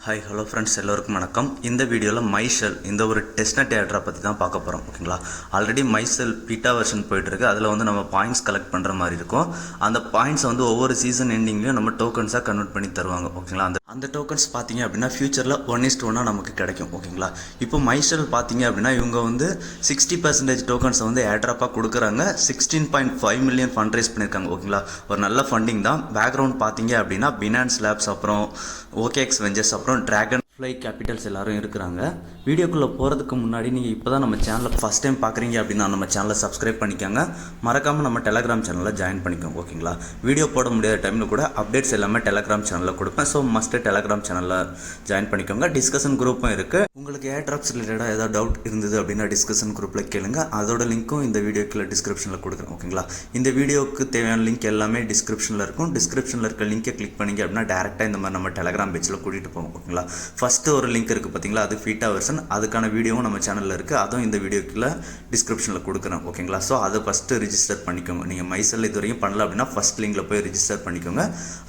Hi hello friends, எல்லோருக்கும் வணக்கம். இந்த வீடியோவில் மைஷெல் இந்த ஒரு டெஸ்ட்நெட் ஏட்ரா பற்றி தான் பார்க்க போகிறோம். ஓகேங்களா, ஆல்ரெடி மைஷெல் பீட்டா வெர்ஷன் போயிட்டுருக்கு. அதில் வந்து நம்ம பாயிண்ட்ஸ் கலெக்ட் பண்ணுற மாதிரி இருக்கும். அந்த பாயிண்ட்ஸ் வந்து ஒவ்வொரு சீசன் எண்டிங்லேயும் நம்ம டோக்கன்ஸாக கன்வெர்ட் பண்ணி தருவாங்க. ஓகேங்களா, அந்த டோக்கன்ஸ் பார்த்தீங்க அப்படின்னா ஃபியூச்சரில் 1:1 நமக்கு கிடைக்கும். ஓகேங்களா, இப்போ மைஷெல் பார்த்தீங்க அப்படின்னா இவங்க வந்து 60% டோக்கன்ஸை வந்து ஏட்ராப்பாக கொடுக்குறாங்க. 16.5 மில்லியன் ஃபண்ட் ரைஸ் பண்ணியிருக்காங்க. ஓகேங்களா, ஒரு நல்ல ஃபண்டிங் தான். பேக்ரவுண்ட் பார்த்தீங்க அப்படின்னா பினான்ஸ் லேப்ஸ், அப்புறம் OKX வெஞ்சர்ஸ், அப்புறம் டிராகன் ஃப்ளை கேபிட்டல்ஸ் எல்லாரும் இருக்கிறாங்க. வீடியோக்குள்ளே போகிறதுக்கு முன்னாடி நீங்கள் இப்போ தான் நம்ம சேனலை ஃபஸ்ட் டைம் பார்க்குறீங்க அப்படின்னா நம்ம சேனலை சப்ஸ்கிரைப் பண்ணிக்கோங்க. மறக்காமல் நம்ம டெலகிராம் சேனலில் ஜாயின் பண்ணிக்கோங்க. ஓகேங்களா, வீடியோ போட முடியாத டைமில் கூட அப்டேட்ஸ் எல்லாமே டெலகிராம் சேனலில் கொடுப்பேன். ஸோ மஸ்ட்டு டெலகிராம் சேனலில் ஜாயின் பண்ணிக்கோங்க. டிஸ்கஷன் குரூப்பும் இருக்குது. உங்களுக்கு ஏர்ட்ராப்ஸ் ரிலேட்டடாக ஏதாவது டவுட் இருந்தது அப்படின்னா டிஸ்கஷன் குரூப்பில் கேளுங்க. அதோட லிங்க்கும் இந்த வீடியோக்குள்ள டிஸ்கிரிப்ஷனில் கொடுக்குறேன். ஓகேங்களா, இந்த வீடியோவுக்கு தேவையான லிங்க் எல்லாமே டிஸ்கிரிப்ஷனில் இருக்கும். டிஸ்கிரிப்ஷனில் இருக்க லிங்கை கிளிக் பண்ணிங்க அப்படின்னா டேரெக்டாக இந்த மாதிரி நம்ம டெலகிராம் பேஜில் கூட்டிகிட்டு போவோம். ஓகேங்களா, ஃபஸ்ட்டு ஒரு லிங்க் இருக்குது பார்த்தீங்களா, அது பீட்டா வெர்ஷன். அதுக்கான வீடியோவும் நம்ம சேனலில் இருக்குது. அதுவும் இந்த வீடியோக்குள்ள டிஸ்கிரிப்ஷனில் கொடுக்குறேன். ஓகேங்களா, ஸோ அதை ஃபஸ்ட்டு ரிஜிஸ்டர் பண்ணிக்கோங்க. நீங்கள் மைசெல் இது வரைக்கும் பண்ணல அப்படின்னா ஃபஸ்ட் லிங்கில் போய் ரிஜிஸ்டர் பண்ணிக்கோங்க.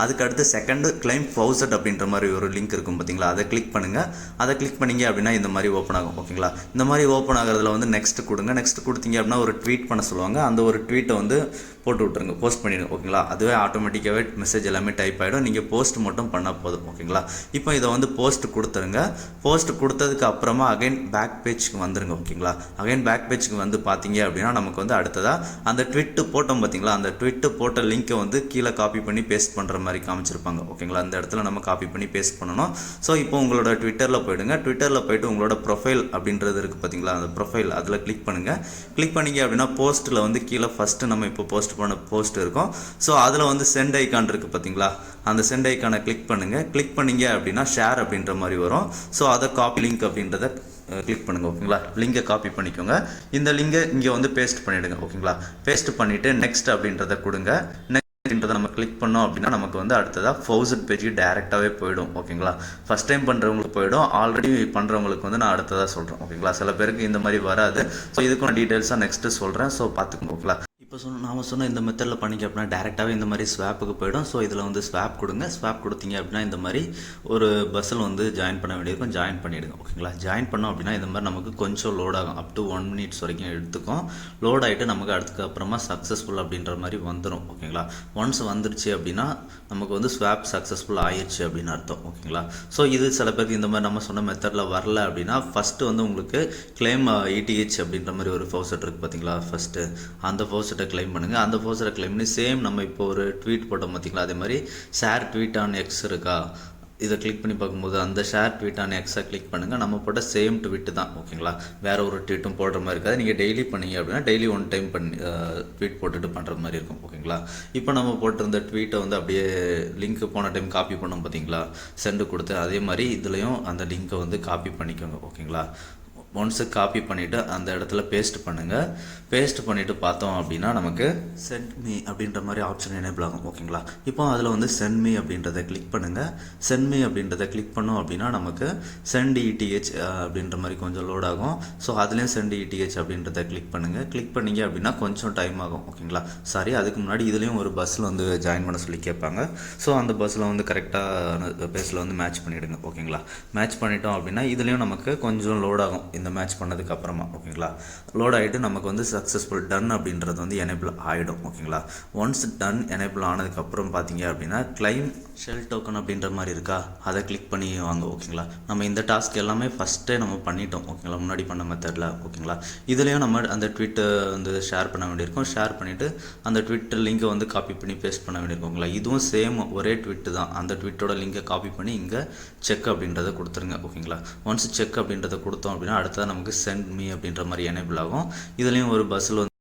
அதுக்கு அடுத்து செகண்ட் கிளைம் 1000 அப்படின்ற மாதிரி ஒரு லிங்க் இருக்கும் பார்த்தீங்களா, அதை கிளிக் பண்ணுங்கள். அதை கிளிக் பண்ணிங்க அப்படின்னா இந்த மாதிரி ஓப்பன் ஆகும். ஓகேங்களா, இந்த மாதிரி ஓப்பன் ஆகிறதுல வந்து நெக்ஸ்ட் கொடுங்க. நெக்ஸ்ட் கொடுத்தீங்க அப்படின்னா ஒரு ட்வீட் பண்ண சொல்லுவாங்க. அந்த ஒரு ட்வீட்டை வந்து போட்டு விட்ருங்க, போஸ்ட் பண்ணிடுங்க. ஓகேங்களா, அதுவே ஆட்டோமேட்டிக்காகவே மெசேஜ் எல்லாமே டைப் ஆகிடும். நீங்கள் போஸ்ட் மட்டும் பண்ணால் போதும். ஓகேங்களா, இப்போ இதை வந்து போஸ்ட் கொடுத்துருங்க. போஸ்ட் கொடுத்ததுக்கு அப்புறமா அகைன் பேக் பேஜ்க்கு வந்துருங்க. ஓகேங்களா, அகைன் பேக் பேஜ்க்கு வந்து பார்த்தீங்க அப்படின்னா நமக்கு வந்து அடுத்ததாக அந்த ட்விட்டு போட்டோம் பார்த்தீங்களா, அந்த ட்விட்டு போட்ட லிங்க்கை வந்து கீழே காப்பி பண்ணி பேஸ்ட் பண்ணுற மாதிரி காமிச்சிருப்பாங்க. ஓகேங்களா, அந்த இடத்துல நம்ம காப்பி பண்ணி பேஸ்ட் பண்ணணும். ஸோ இப்போ உங்களோட ட்விட்டரில் போயிடுங்க. ட்விட்டரில் போய்ட்டு உங்களோட ப்ரொஃபைல் அப்படின்றது இருக்குது பார்த்தீங்களா, அந்த ப்ரொஃபைல் அதில் கிளிக் பண்ணுங்கள். கிளிக் பண்ணிங்க அப்படின்னா போஸ்ட்டில் வந்து கீழே ஃபஸ்ட்டு நம்ம இப்போ போஸ்ட் பண்ண போஸ்ட் இருக்கும். ஸோ அதில் வந்து சென்ட் ஐக்கான் இருக்குது பார்த்தீங்களா, அந்த சென்ட் ஐக்கானை கிளிக் பண்ணுங்கள். கிளிக் பண்ணிங்க அப்படின்னா ஷேர் அப்படின்ற மாதிரி வரும். ஸோ அதை காப்பி லிங்க் அப்படின்றத கிளிக் பண்ணுங்கள். ஓகேங்களா, லிங்கை காப்பி பண்ணிக்கோங்க. இந்த லிங்கை இங்கே வந்து பேஸ்ட் பண்ணிவிடுங்க. ஓகேங்களா, பேஸ்ட் பண்ணிவிட்டு நெக்ஸ்ட் அப்படின்றத கொடுங்க. நெக்ஸ்ட்ன்றதை நம்ம கிளிக் பண்ணோம் அப்படின்னா நமக்கு வந்து அடுத்ததாக 1000 பேஜுக்கு டேரெக்டாகவே போயிடும். ஓகேங்களா, ஃபஸ்ட் டைம் பண்ணுறவங்களுக்கு போயிடும். ஆல்ரெடி பண்ணுறவங்களுக்கு வந்து நான் அடுத்ததாக சொல்கிறேன். ஓகேங்களா, சில பேருக்கு இந்த மாதிரி வராது. ஸோ இதுக்கும் நான் டீட்டெயில்ஸாக நெக்ஸ்ட்டு சொல்கிறேன். ஸோ பார்த்துக்கோங்க. ஓகேங்களா, இப்போ நாம சொன்ன இந்த மெத்தடில் பண்ணிக்க அப்படின்னா டேரெக்டாகவே இந்த மாதிரி ஸ்வாப்புக்கு போயிடும். ஸோ இதில் வந்து ஸ்வாப் கொடுங்க. ஸ்வாப் கொடுத்தீங்க அப்படின்னா இந்த மாதிரி ஒரு பஸ்ஸில் வந்து ஜாயின் பண்ண வேண்டியிருக்கும். ஜாயின் பண்ணிவிடுங்க. ஓகேங்களா, ஜாயின் பண்ணோம் அப்படின்னா இந்த மாதிரி நமக்கு கொஞ்சம் லோட் ஆகும். அப் டு 1 minutes வரைக்கும் எடுத்துக்கும். லோட் ஆகிட்டு நமக்கு அதுக்கப்புறமா சக்ஸஸ்ஃபுல் அப்படின்ற மாதிரி வந்துடும். ஓகேங்களா, ஒன்ஸ் வந்துருச்சு அப்படின்னா நமக்கு வந்து ஸ்வாப் சக்ஸஸ்ஃபுல் ஆயிடுச்சு அப்படின்னு அர்த்தம். ஓகேங்களா, ஸோ இது சில பேருக்கு இந்த மாதிரி நம்ம சொன்ன மெத்தடில் வரல அப்படின்னா ஃபஸ்ட்டு வந்து உங்களுக்கு கிளைம் ETH அப்படின்ற மாதிரி ஒரு ஃபவுசட் இருக்குது பார்த்தீங்களா, ஃபஸ்ட்டு அந்த ஃபவுசட்டை கிளைம் பண்ணுங்கள். அந்த ஃபோர்ஸரை கிளைம் பண்ணி சேம் நம்ம இப்போ ஒரு ட்வீட் போட்டோம் பார்த்தீங்களா, அதே மாதிரி ஷேர் ட்வீட் ஆன் எக்ஸ் இருக்கா, இதை கிளிக் பண்ணி பார்க்கும்போது அந்த ஷேர் ட்வீட் ஆன் எக்ஸை கிளிக் பண்ணுங்கள். நம்ம போட்ட சேம் ட்வீட்டு தான். ஓகேங்களா, வேறு ஒரு ட்வீட்டும் போடுற மாதிரி இருக்காது. நீங்கள் டெய்லி பண்ணீங்க அப்படின்னா டெய்லி 1 டைம் பண்ணி ட்வீட் போட்டுட்டு பண்ணுற மாதிரி இருக்கும். ஓகேங்களா, இப்போ நம்ம போட்டிருந்த ட்வீட்டை வந்து அப்படியே லிங்க் போன டைம் காப்பி பண்ணோம் பார்த்தீங்களா, சென்டு கொடுத்து அதே மாதிரி இதுலேயும் அந்த லிங்க்கை வந்து காப்பி பண்ணிக்கோங்க. ஓகேங்களா, ஒன்ஸு காப்பி பண்ணிவிட்டு அந்த இடத்துல பேஸ்ட் பண்ணுங்கள். பேஸ்ட் பண்ணிவிட்டு பார்த்தோம் அப்படின்னா நமக்கு சென்ட் மீ அப்படின்ற மாதிரி ஆப்ஷன் எனேபிள் ஆகும். ஓகேங்களா, இப்போ அதில் வந்து சென்ட் மீ அப்படின்றத கிளிக் பண்ணுங்கள். சென்ட் மீ அப்படின்றத கிளிக் பண்ணோம் அப்படின்னா நமக்கு சென்ட் ETH அப்படின்ற மாதிரி கொஞ்சம் லோட் ஆகும். ஸோ அதுலேயும் சென்ட் ETH அப்படின்றத கிளிக் பண்ணுங்கள். கிளிக் பண்ணிங்க அப்படின்னா கொஞ்சம் டைம் ஆகும். ஓகேங்களா, சாரி, அதுக்கு முன்னாடி இதுலேயும் ஒரு பஸ்ஸில் வந்து ஜாயின் பண்ண சொல்லி கேட்பாங்க. ஸோ அந்த பஸ்ஸில் வந்து கரெக்டாக பேஸில் வந்து மேட்ச் பண்ணிவிடுங்க. ஓகேங்களா, மேட்ச் பண்ணிட்டோம் அப்படின்னா இதுலேயும் நமக்கு கொஞ்சம் லோட் ஆகும். இந்த மேட்ச் பண்ணதுக்கு அப்புறமா ஓகேங்களா, லோட் ஆகிட்டு நமக்கு வந்து சக்ஸஸ்ஃபுல் டன் அப்படின்றது வந்து எனேபிள் ஆகிடும். ஓகேங்களா, ஒன்ஸ் டன் எனேபிள் ஆனதுக்கப்புறம் பார்த்தீங்க அப்படின்னா கிளைம் ஷெல் டோக்கன் அப்படின்ற மாதிரி இருக்கா, அதை கிளிக் பண்ணி வாங்க. ஓகேங்களா, நம்ம இந்த டாஸ்க் எல்லாமே ஃபஸ்ட்டே நம்ம பண்ணிட்டோம். ஓகேங்களா, முன்னாடி பண்ண மெத்தடில். ஓகேங்களா, இதுலேயும் நம்ம அந்த ட்வீட்டை வந்து ஷேர் பண்ண வேண்டியிருக்கும். ஷேர் பண்ணிவிட்டு அந்த ட்விட்டர் லிங்கை வந்து காப்பி பண்ணி பேஸ்ட் பண்ண வேண்டியிருக்கோங்களா, இதுவும் சேம் ஒரே ட்வீட்டு தான். அந்த ட்வீட்டோட லிங்கை காப்பி பண்ணி இங்கே செக் அப்படின்றத கொடுத்துருங்க. ஓகேங்களா, ஒன்ஸ் செக் அப்படின்றத கொடுத்தோம் அப்படின்னா அடுத்தது நமக்கு சென்ட் மீ அப்படின்ற மாதிரி எனேபிள் ஆகும். இதுலேயும் ஒரு பஸ்ஸில் வந்து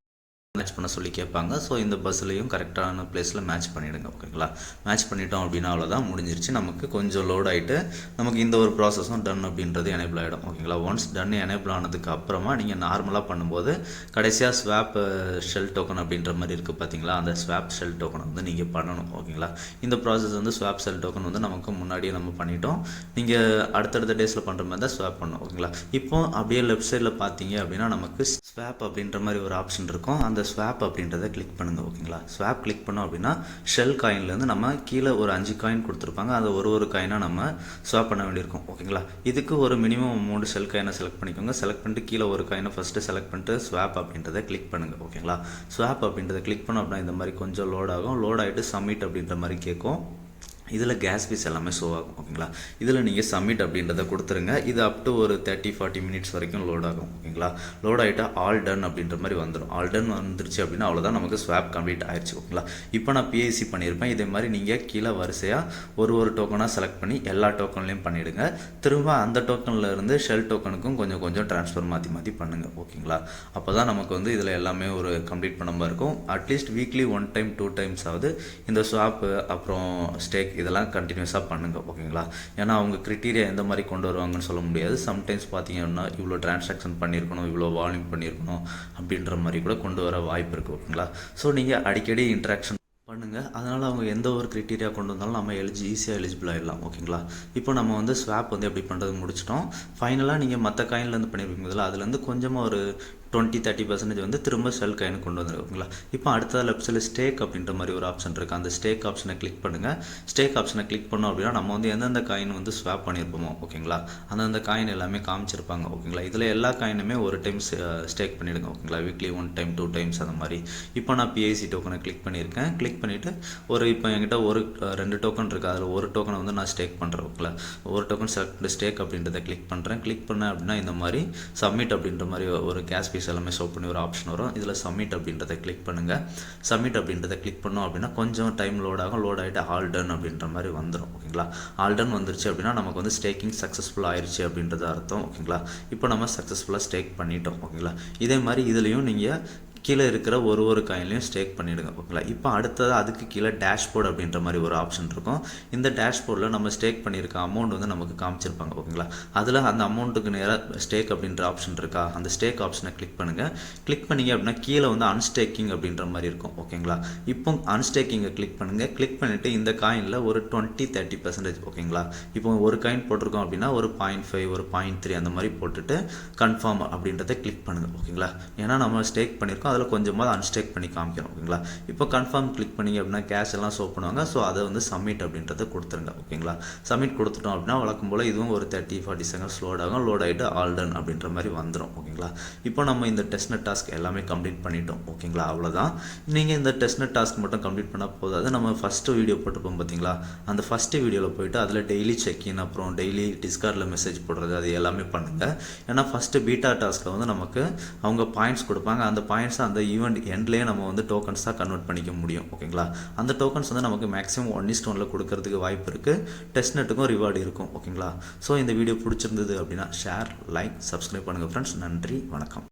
மேட்ச் பண்ண சொல்லி கேட்பாங்க. ஸோ இந்த பஸ்ஸுலையும் கரெக்டான பிளேஸில் மேட்ச் பண்ணிவிடுங்க. ஓகேங்களா, மேட்ச் பண்ணிட்டோம் அப்படின்னா அவ்வளோதான், முடிஞ்சிருச்சு. நமக்கு கொஞ்சம் லோட் ஆகிட்டு நமக்கு இந்த ஒரு ப்ராசஸும் டன் அப்படின்றது எனேபிள் ஆகிடும். ஓகேங்களா, ஒன்ஸ் டன் எனேபிள் ஆனதுக்கு அப்புறமா நீங்கள் நார்மலாக பண்ணும்போது கடைசியாக ஸ்வாப் ஷெல் டோக்கன் அப்படின்ற மாதிரி இருக்குது பார்த்தீங்களா, அந்த ஸ்வாப் ஷெல் டோக்கன் வந்து நீங்கள் பண்ணணும். ஓகேங்களா, இந்த ப்ராசஸ் வந்து ஸ்வாப் ஷெல் டோக்கன் வந்து நமக்கு முன்னாடியே நம்ம பண்ணிட்டோம். நீங்கள் அடுத்தடுத்த டேஸில் பண்ணுற மாதிரி தான் ஸ்வாப் பண்ணணும். ஓகேங்களா, இப்போ அப்படியே லெஃப்ட் சைடில் பார்த்தீங்க அப்படின்னா நமக்கு ஸ்வாப் அப்படின்ற மாதிரி ஒரு ஆப்ஷன் இருக்கும். அந்த ஸ்வாப் அப்படின்றத கிளிக் பண்ணுங்கள். ஓகேங்களா, ஸ்வாப் கிளிக் பண்ணோம் அப்படின்னா ஷெல் காயின்லேருந்து நம்ம கீழே ஒரு 5 காயின் கொடுத்துருப்பாங்க. அதை ஒரு காயினாக நம்ம ஸ்வாப் பண்ண வேண்டியிருக்கும். ஓகேங்களா, இதுக்கு ஒரு மினிமம் அமௌண்ட் ஷெல் காயினை செலக்ட் பண்ணிக்கோங்க. செலக்ட் பண்ணிட்டு கீழே ஒரு காயினை ஃபஸ்ட்டு செலக்ட் பண்ணிட்டு ஸ்வாப் அப்படின்றத கிளிக் பண்ணுங்கள். ஓகேங்களா, ஸ்வாப் அப்படின்றத கிளிக் பண்ணோம் அப்படின்னா இந்த மாதிரி கொஞ்சம் லோட் ஆகும். லோட் ஆகிட்டு சப்மிட் அப்படின்ற மாதிரி கேட்கும். இதில் கேஸ் ஃபீஸ் எல்லாமே ஷோ ஆகும். ஓகேங்களா, இதில் நீங்கள் சப்மிட் அப்படின்றத கொடுத்துருங்க. இது அப் டு ஒரு 30-40 மினிட்ஸ் வரைக்கும் லோட் ஆகும். ஓகேங்களா, லோட் ஆகிட்டா ஆல் டன் அப்படின்ற மாதிரி வந்துடும். ஆல் டன் வந்துருச்சு அப்படின்னா அவ்வளோதான், நமக்கு ஸ்வாப் கம்ப்ளீட் ஆயிடுச்சு. ஓகேங்களா, இப்போ நான் பிஐசி பண்ணியிருப்பேன். இதே மாதிரி நீங்கள் கீழே வரிசையாக ஒரு டோக்கனாக செலக்ட் பண்ணி எல்லா டோக்கன்லையும் பண்ணிவிடுங்க. திரும்ப அந்த டோக்கனில் இருந்து ஷெல் டோக்கனுக்கும் கொஞ்சம் ட்ரான்ஸ்ஃபர் மாற்றி பண்ணுங்கள். ஓகேங்களா, அப்போ தான் நமக்கு வந்து இதில் எல்லாமே ஒரு கம்ப்ளீட் பண்ண மாதிரி இருக்கும். அட்லீஸ்ட் வீக்லி 1 டைம் 2 டைம்ஸ் ஆகுது இந்த ஸ்வாப்பு அப்புறம் ஸ்டேக் இதெல்லாம் கண்டினியூஸாக பண்ணுங்கள். ஓகேங்களா, ஏன்னா அவங்க கிரிட்டீரியா எந்த மாதிரி கொண்டு வருவாங்கன்னு சொல்ல முடியாது. சம்டைம்ஸ் பார்த்தீங்கன்னா இவ்வளோ டிரான்சாக்ஷன் பண்ணியிருக்கணும், இவ்வளோ வால்யூம் பண்ணியிருக்கணும் அப்படின்ற மாதிரி கூட கொண்டு வர வாய்ப்பு இருக்குது. ஓகேங்களா, ஸோ நீங்கள் அடிக்கடி இன்ட்ராக்ஷன் பண்ணுங்கள். அதனால் அவங்க எந்த ஒரு கிரிட்டீரியா கொண்டு வந்தாலும் நம்ம ஈஸியாக எலிஜிபிள் ஆகிடலாம். ஓகேங்களா, இப்போ நம்ம வந்து ஸ்வாப் வந்து எப்படி பண்ணுறது முடிச்சிட்டோம். ஃபைனலாக நீங்கள் மற்ற காயின்லேருந்து பண்ணியிருப்பீங்க, அதுலேருந்து கொஞ்சமாக ஒரு 20-30% வந்து திரும்ப ஷெல் காயின் கொண்டு வந்துருக்கு. ஓகேங்களா, இப்போ அடுத்தது லெஃப்ட் சைடில் ஸ்டேக் அப்படின்ற மாதிரி ஒரு ஆப்ஷன் இருக்குது. அந்த ஸ்டேக் ஆப்ஷனை கிளிக் பண்ணுங்கள். ஸ்டேக் ஆப்ஷனை கிளிக் பண்ணோம் அப்படின்னா நம்ம வந்து எந்தெந்த காயின் வந்து ஸ்வாப் பண்ணியிருப்போமோ ஓகேங்களா அந்தந்த காயின் எல்லாமே காமிச்சிருப்பாங்க. ஓகேங்களா, இதில் எல்லா காயினுமே ஒரு டைம் ஸ்டேக் பண்ணிவிடுங்க. ஓகேங்களா, வீக்லி 1 டைம் 2 டைம்ஸ் அந்த மாதிரி. இப்போ நான் பிஐசி டோக்கனை கிளிக் பண்ணியிருக்கேன். கிளிக் பண்ணிவிட்டு இப்போ என்கிட்ட 2 டோக்கன் இருக்குது. அதில் ஒரு டோக்கனை வந்து நான் ஸ்டேக் பண்ணுறேன். ஓகேங்களா, ஒரு டோக்கன் செலக்ட் பண்ணி ஸ்டேக் அப்படின்றத கிளிக் பண்ணுறேன். கிளிக் பண்ணேன் அப்படின்னா இந்த மாதிரி சப்மிட் அப்படின்ற மாதிரி ஒரு கேஸ் ஃபீஸ் எல்லாமே ஷோ பண்ணி ஒரு ஆப்ஷன் வரும். இதில் சப்மிட் அப்படின்றத கிளிக் பண்ணுங்கள். சப்மிட் அப்படின்றத கிளிக் பண்ணோம் அப்படின்னா கொஞ்சம் டைம் லோட் ஆகும். லோட் ஆகிட்டு ஆல் டன் அப்படின்ற மாதிரி வந்துடும். ஓகேங்களா, ஆல் டன் வந்துருச்சு அப்படின்னா நமக்கு வந்து ஸ்டேக்கிங் சக்ஸஸ்ஃபுல் ஆயிடுச்சு அப்படின்றது அர்த்தம். ஓகேங்களா, இப்போ நம்ம சக்ஸஸ்ஃபுல்லாக ஸ்டேக் பண்ணிட்டோம். ஓகேங்களா, இதே மாதிரி இதுலேயும் நீங்கள் கீழே இருக்கிற ஒரு காயின்லையும் ஸ்டேக் பண்ணிவிடுங்க. ஓகேங்களா, இப்போ அடுத்தது அதுக்கு கீழே டேஷ்போர்ட் அப்படின்ற மாதிரி ஒரு ஆப்ஷன் இருக்கும். இந்த டேஷ்போர்டில் நம்ம ஸ்டேக் பண்ணியிருக்க அமௌண்ட் வந்து நமக்கு காமிச்சிருப்பாங்க. ஓகேங்களா, அதில் அந்த அமௌண்ட்டுக்கு நேராக ஸ்டேக் அப்படின்ற ஆப்ஷன் இருக்கா, அந்த ஸ்டேக் ஆப்ஷனை கிளிக் பண்ணுங்கள். கிளிக் பண்ணிங்க அப்படின்னா கீழே வந்து அன்ஸ்டேக்கிங் அப்படின்ற மாதிரி இருக்கும். ஓகேங்களா, இப்போ அன்ஸ்டேக்கிங்கை கிளிக் பண்ணுங்கள். கிளிக் பண்ணிவிட்டு இந்த காயினில் ஒரு 20-30%. ஓகேங்களா, இப்போ ஒரு காயின் போட்டிருக்கோம் அப்படின்னா ஒரு 0.5 ஒரு 0.3 அந்த மாதிரி போட்டுட்டு கன்ஃபார்ம் அப்படின்றத கிளிக் பண்ணுங்கள். ஓகேங்களா, ஏன்னா நம்ம ஸ்டேக் பண்ணியிருக்கோம், அதில் கொஞ்சமாக அன்ஸ்டேக் பண்ணி காமிக்கணும். ஓகேங்களா, இப்போ கன்ஃபார்ம் கிளிக் பண்ணிங்க அப்படின்னா கேஷ் எல்லாம் ஷோ பண்ணுவாங்க. ஸோ அதை வந்து சப்மிட் அப்படின்றத கொடுத்துருங்க. ஓகேங்களா, சப்மிட் கொடுத்துட்டோம் அப்படின்னா வழக்கம் போல் இதுவும் ஒரு 30-40 செகண்ட்ஸ் லோட் ஆகும். லோட் ஆகிட்டு ஆல் டன் அப்படின்ற மாதிரி வந்துடும். ஓகேங்களா, இப்போ நம்ம இந்த டெஸ்ட்நெட் டாஸ்க் எல்லாமே கம்ப்ளீட் பண்ணிட்டோம். ஓகேங்களா, அவ்வளோதான். நீங்கள் இந்த டெஸ்ட்நெட் டாஸ்க் மட்டும் கம்ப்ளீட் பண்ணால் போதாது. நம்ம ஃபஸ்ட்டு வீடியோ போட்டுப்போம் பார்த்தீங்களா, அந்த ஃபஸ்ட்டு வீடியோவில் போய்ட்டு அதில் டெய்லி செக்இன் அப்புறம் டெய்லி டிஸ்கார்டில் மெசேஜ் போடுறது அது எல்லாமே பண்ணுங்கள். ஏன்னா ஃபஸ்ட்டு பீட்டா டாஸ்கில் வந்து நமக்கு அவங்க பாயிண்ட்ஸ் கொடுப்பாங்க. அந்த பாயிண்ட்ஸ் அந்த ஈவெண்ட் எண்ட்லேயே நம்ம வந்து டோக்கன்ஸாக கன்வெர்ட் பண்ணிக்க முடியும். ஓகேங்களா, அந்த டோக்கன்ஸ் வந்து நமக்கு மேக்ஸிமம் 1:1 கொடுக்கறதுக்கு வாய்ப்பு இருக்குது. டெஸ்ட்நெட்டுக்கும் ரிவார்டு இருக்கும். ஓகேங்களா, ஸோ இந்த வீடியோ பிடிச்சிருந்தது அப்படின்னா ஷேர், லைக், சப்ஸ்கிரைப் பண்ணுங்கள் ஃப்ரெண்ட்ஸ். நன்றி, வணக்கம்.